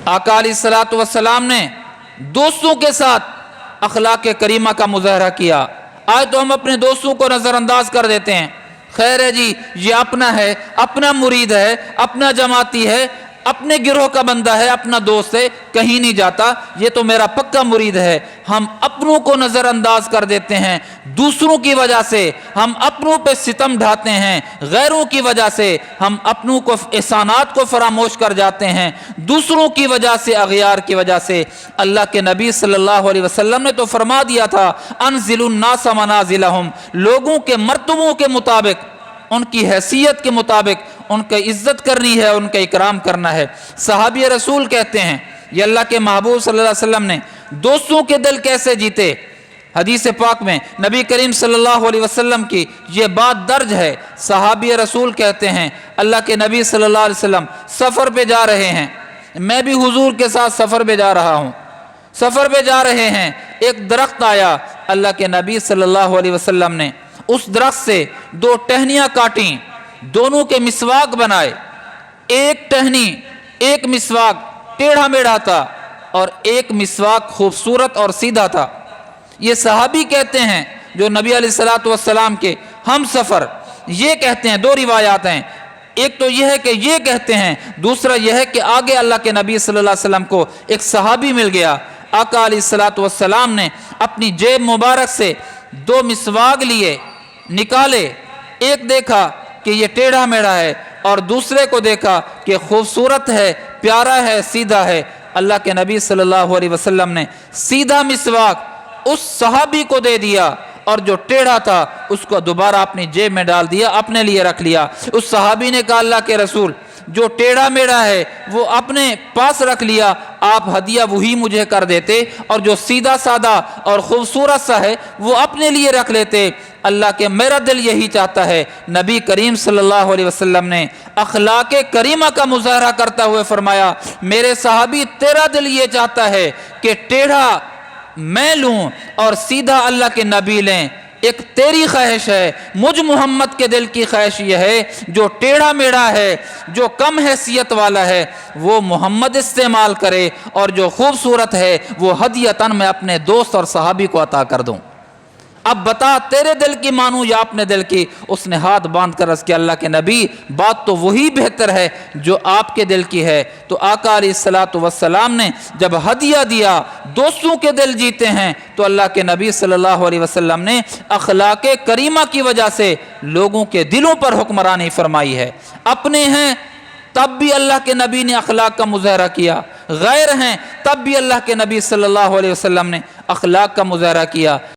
आका अलैहिस्सलातु वस्सलाम ने दोस्तों के साथ अखलाक करीमा का मुजाहरा किया। आज तो हम अपने दोस्तों को नज़रअंदाज कर देते हैं, खैर है जी, ये अपना है, अपना मुरीद है, अपना जमाती है, अपने गिरोह का बंदा है, अपना दोस्त है, कहीं नहीं जाता, ये तो मेरा पक्का मुरीद है। हम अपनों को नज़रअंदाज कर देते हैं, दूसरों की वजह से हम अपनों पे सितम ढाते हैं, गैरों की वजह से हम अपनों को एहसानात को फरामोश कर जाते हैं, दूसरों की वजह से, अगयार की वजह से। अल्लाह के नबी सल्लल्लाहु अलैहि वसल्लम ने तो फरमा दिया था, अनज़िलुन्नास मनाज़िलहुम, लोगों के मर्तबों के मुताबिक, उनकी हैसियत के मुताबिक उनकी इज्जत करनी है, उनका इकराम करना है। सहाबी रसूल कहते हैं, ये अल्लाह के महबूब सल्लल्लाहु अलैहि वसल्लम ने दोस्तों के दिल कैसे जीते। हदीस पाक में नबी करीम सल्लल्लाहु अलैहि वसल्लम की ये बात दर्ज है। सहाबी रसूल कहते हैं, अल्लाह के नबी सल्लल्लाहु अलैहि वसल्लम सफ़र पे जा रहे हैं, मैं भी हुजूर के साथ सफ़र पे जा रहा हूँ। सफ़र पे जा रहे हैं, एक दरख्त आया, अल्लाह के नबी सल्लल्लाहु अलैहि वसल्लम ने उस दरख्त से दो टहनियाँ काटी, दोनों के मिसवाक बनाए। एक टहनी, एक मिसवाक टेढ़ा मेढ़ा था और एक मिसवाक खूबसूरत और सीधा था। ये सहाबी कहते हैं जो नबी अलैहिस्सलातु वस्सलाम के हम सफ़र, ये कहते हैं, दो रिवायात हैं, एक तो यह है कि ये कहते हैं, दूसरा यह है कि आगे अल्लाह के नबी सल्लल्लाहु अलैहि वसल्लम को एक सहाबी मिल गया। आका अलैहिस्सलातु वस्सलाम ने अपनी जेब मुबारक से दो मिसवाक लिए, निकाले, एक देखा कि ये टेढ़ा मेढ़ा है और दूसरे को देखा कि खूबसूरत है, प्यारा है, सीधा है। अल्लाह के नबी सल्लल्लाहु अलैहि वसल्लम ने सीधा मिसवाक उस सहाबी को दे दिया और जो टेढ़ा था उसको दोबारा अपनी जेब में डाल दिया, अपने लिए रख लिया। उस सहाबी ने कहा, अल्लाह के रसूल, जो टेढ़ा मेढ़ा है वो अपने पास रख लिया, आप हदिया वही मुझे कर देते, और जो सीधा साधा और खूबसूरत सा है वो अपने लिए रख लेते। अल्लाह के मेरा दिल यही चाहता है। नबी करीम सल्लल्लाहु अलैहि वसल्लम ने अखलाके करीमा का मुजाहरा करते हुए फरमाया, मेरे सहाबी तेरा दिल ये चाहता है कि टेढ़ा मैं लूं और सीधा अल्लाह के नबी लें। एक तेरी ख्वाहिश है, मुझ मोहम्मद के दिल की ख्वाहिश यह है, जो टेढ़ा मेढ़ा है, जो कम हैसियत वाला है, वो मोहम्मद इस्तेमाल करे, और जो खूबसूरत है वो हदियतन मैं अपने दोस्त और सहाबी को अता कर दूं। अब बता, तेरे दिल की मानूं या अपने दिल की। उसने हाथ बांध कर अर्ज़ किया, अल्लाह के नबी, बात तो वही बेहतर है जो आपके दिल की है। तो आका अलैहिस्सलातु वस्सलाम ने जब हदिया दिया, दोस्तों के दिल जीते हैं, तो अल्लाह के नबी सल्लल्लाहु अलैहि वसल्लम ने अखलाके करीमा की वजह से लोगों के दिलों पर हुक्मरानी फरमाई है। अपने हैं तब भी अल्लाह के नबी ने अखलाक का मुजाहरा किया, गैर हैं तब भी अल्लाह के नबी सल्लल्लाहु अलैहि वसल्लम ने अखलाक का मुजाहरा किया।